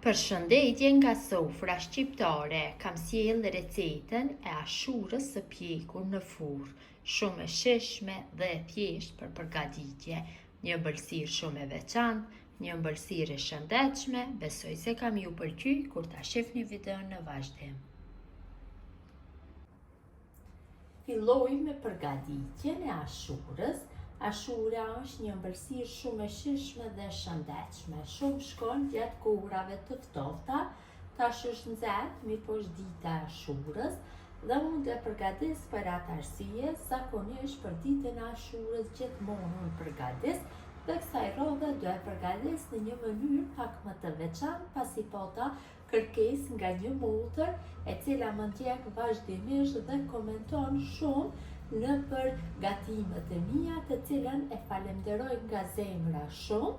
Përshëndetje nga sofra shqiptare, kam sjell recetën e ashurës së pjekur në furrë, shumë e shijshme dhe e thjeshtë për përgatitje, një ëmbëlsirë shumë e veçantë, një ëmbëlsirë e shëndetshme, besoj se kam ju pëlqy kur ta shihni videon në vazhdim. Filloj me përgatitjen e ashurës. Ashura është një ëmbëlsirë shumë e shijshme dhe shëndetshme, shumë shkon gjatë kohërave të ftohta. Tash është nxehtë, mirëpo është dita e ashurës dhe unë do përgatis për atë arsye, zakonisht për ditën e ashurës gjithmonë unë përgatis dhe kësaj rrodhe do e përgatis në një mënyrë pak më të veçantë, pasi pata kërkesë nga një motër e cila më ndjek vazhdimisht dhe komenton shumë në për gatimet e mia, të cilën e falenderoj nga zemra shumë.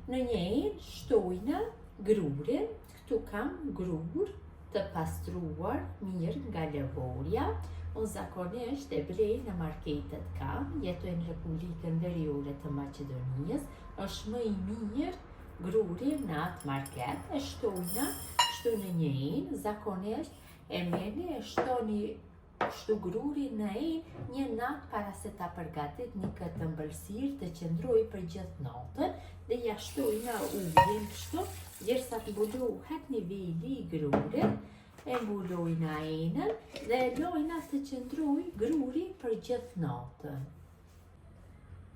Në njëjë shtojna grurin, këtu kam grur të pastruar mirë nga lëvorja. Unë zakonisht e blej në marketet kam, jetoj në Republikën Veriore të Maqedonisë, është më i mirë gruri në atë market. E shtojna, shtu në njëjë, zakonisht e merrni e shtoni kështu gruri në një natë para se ta përgatit një këtë ëmbëlsirë të qëndroj për gjithë natën dhe ja shtojna ujin kështu, derisa të mbulohet niveli i grurit, e mbulojna enën dhe e lojna të qëndroj gruri për gjithë natën.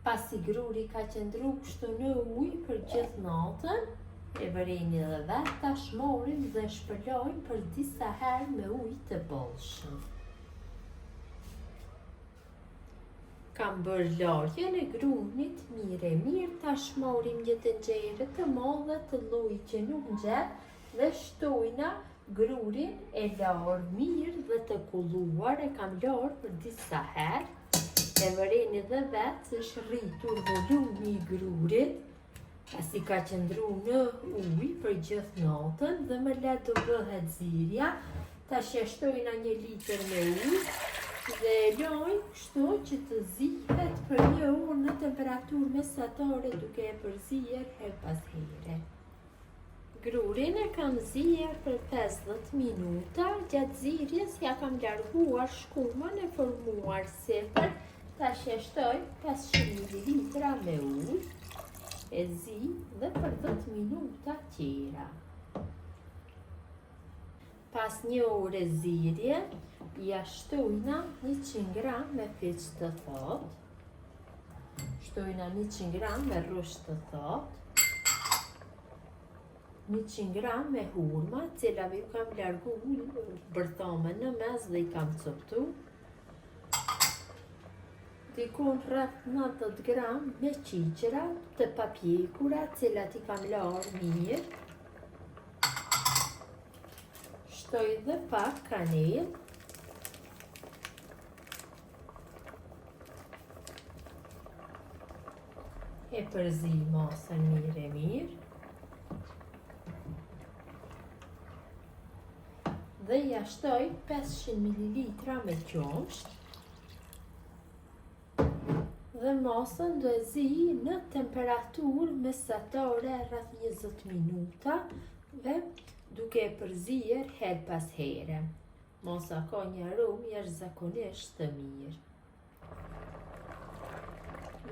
Pasi gruri ka qëndru kështu në ujë për gjithë natën, e vëreni dhe vetë, tash morim dhe shpërlojmë për disa herë me ujë të bollshëm. Kam bërë larjen e grunit mirë, tash morim një tenxhere të madhe të llojit që nuk nxeh dhe shtojna grurin e larë mirë dhe të kulluar, e kam larë për disa herë. E vëreni dhe vetë se është rritur volumi i grurit, pasi ka qëndru në ujë për gjithë natën dhe më le të bëhet zirja. Tash e shtojna 1 litër me ujë dhe lojnë kështu që të zihet për 1 orë në temperaturë mesatare, duke e përzier her pas here. Grurin e kam zier për 50 minuta, gjatë zirjes ja kam larguar shkumën e formuar sipër. Tash e shtoj 500 ml me ujë, e zi dhe për 10 minuta tjera. Pas 1 ore zirje, ja shtojna 100 gram me fiq të thotë, shtojna 100 gram me rrush të thotë, 100 gram me hurma, cilave ju kam largu bërthome në mes dhe i kam coptu, dikun rreth 90 gram me qiqra të papjekura, cilat i kam larë mirë, shtoj dhe pak kanelë, e përzi masën mirë dhe ja shtoj 500 ml me qumsht dhe masën do e zi në temperaturë mesatare rreth 20 minuta dhe duke e përzier her pas here. Masa ka një aromë jashtëzakonisht të mirë.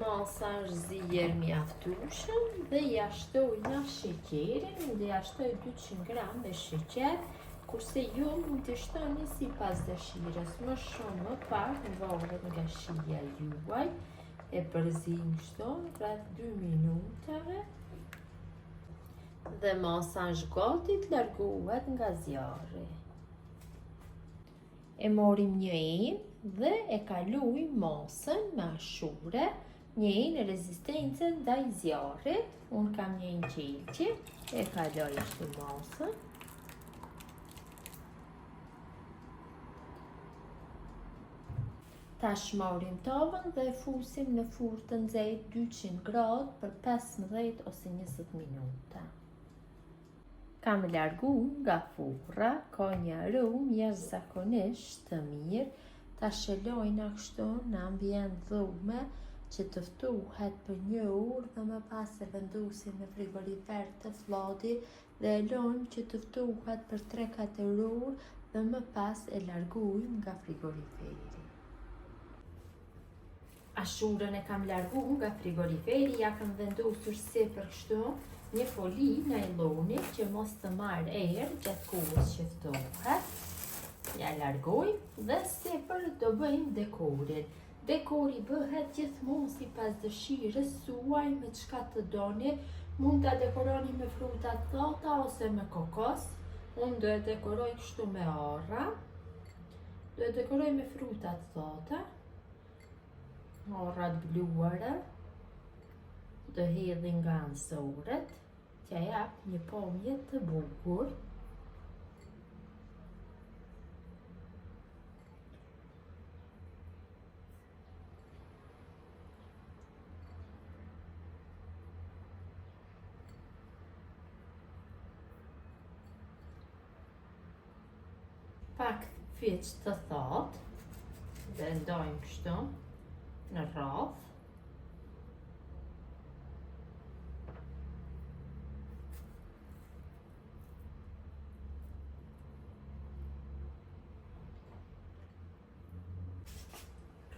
Masa është zier mjaftueshëm dhe ja shtojna sheqerin, dhe ja shtoj 200 gram me sheqer, kurse ju mund të shtoni sipas dëshirës, më shumë më pak, varet nga shija juaj. E përzim kështu rreth 2 minutave dhe masa është gati të largohet nga zjarri. E morim një enë dhe e kalojmë masën me ashurë, një enë rezistencën ndaj zjarrit. Unë kam një enë qelqi, e kaloj kështu masën. Tash morim tavën dhe e fusim në furrë të nxehtë 200 gradë për 15 ose 20 minuta. Kam largu nga furra, ka një aromë jashtëzakonisht të mirë. Tash e lojna kështu në ambient dhume që të ftuhet për 1 orë dhe më pas e vendosim në frigorifer të flati dhe e lëm që të ftuhet për 3-4 orë dhe më pas e largojmë nga frigoriferi. Ashurën e kam largu nga frigoriferi, ja kam vendosur sipër kështu një foli najloni që mos të marrë erë gjatë kohës që ftohet. Ja largojmë dhe sipër do bëjmë dekorin. Dekori bëhet gjithmonë sipas dëshirës suaj me çka të doni. Mund ta dekoroni me fruta të thata ose me kokos. Unë do e dekoroj kështu me arra. Do e dekoroj me fruta të thata. Arrat bluara. Do hedhin nga ansoret, që jap një pamje të bukur. Pak fiq të thatë, dhe ndojmë kështu në radhë.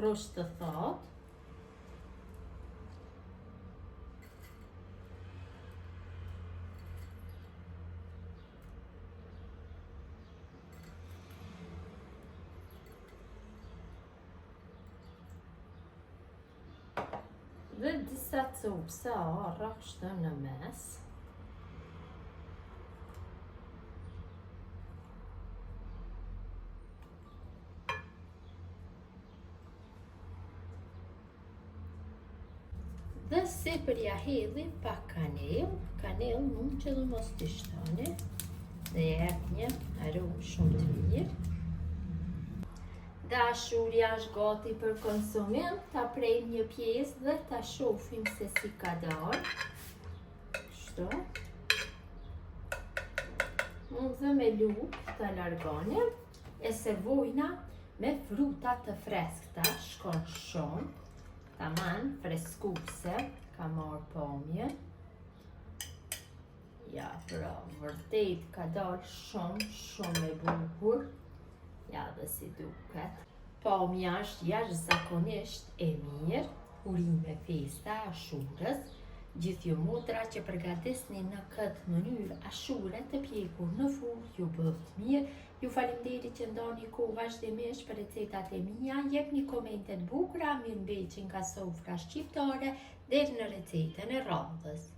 Rrush të thatë. Dhe disa copsa arra kështu në mes. Dhe sipër ja hedhim pak kanel. Kanel mund që dhe mos t'i shtoni. Dhe jep një aromë shumë të mirë. Dashurja është gati për konsumim. Ta prejmë një pjesë dhe ta shohim se si ka dalë. Kështu. Mund dhe me lupë ta largonim. E servojna me fruta të freskëta, shkon shumë. Taman freskuse, ka marrë pamje. Ja, pra, vërtet ka dalë shumë e bukur. Ja dhe si duket. Pamja është jashtëzakonisht e mirë. Urime festa Ashurës. Gjithë ju motra që përgatisni në këtë mënyrë Ashure të pjekur në furrë, ju bëft mirë. Ju faleminderit që ndoni kohë vazhdimisht për recetat e mia. Jepni komente të bukura, mirëmbëjtje nga sofra shqiptare deri në recetën e radhës.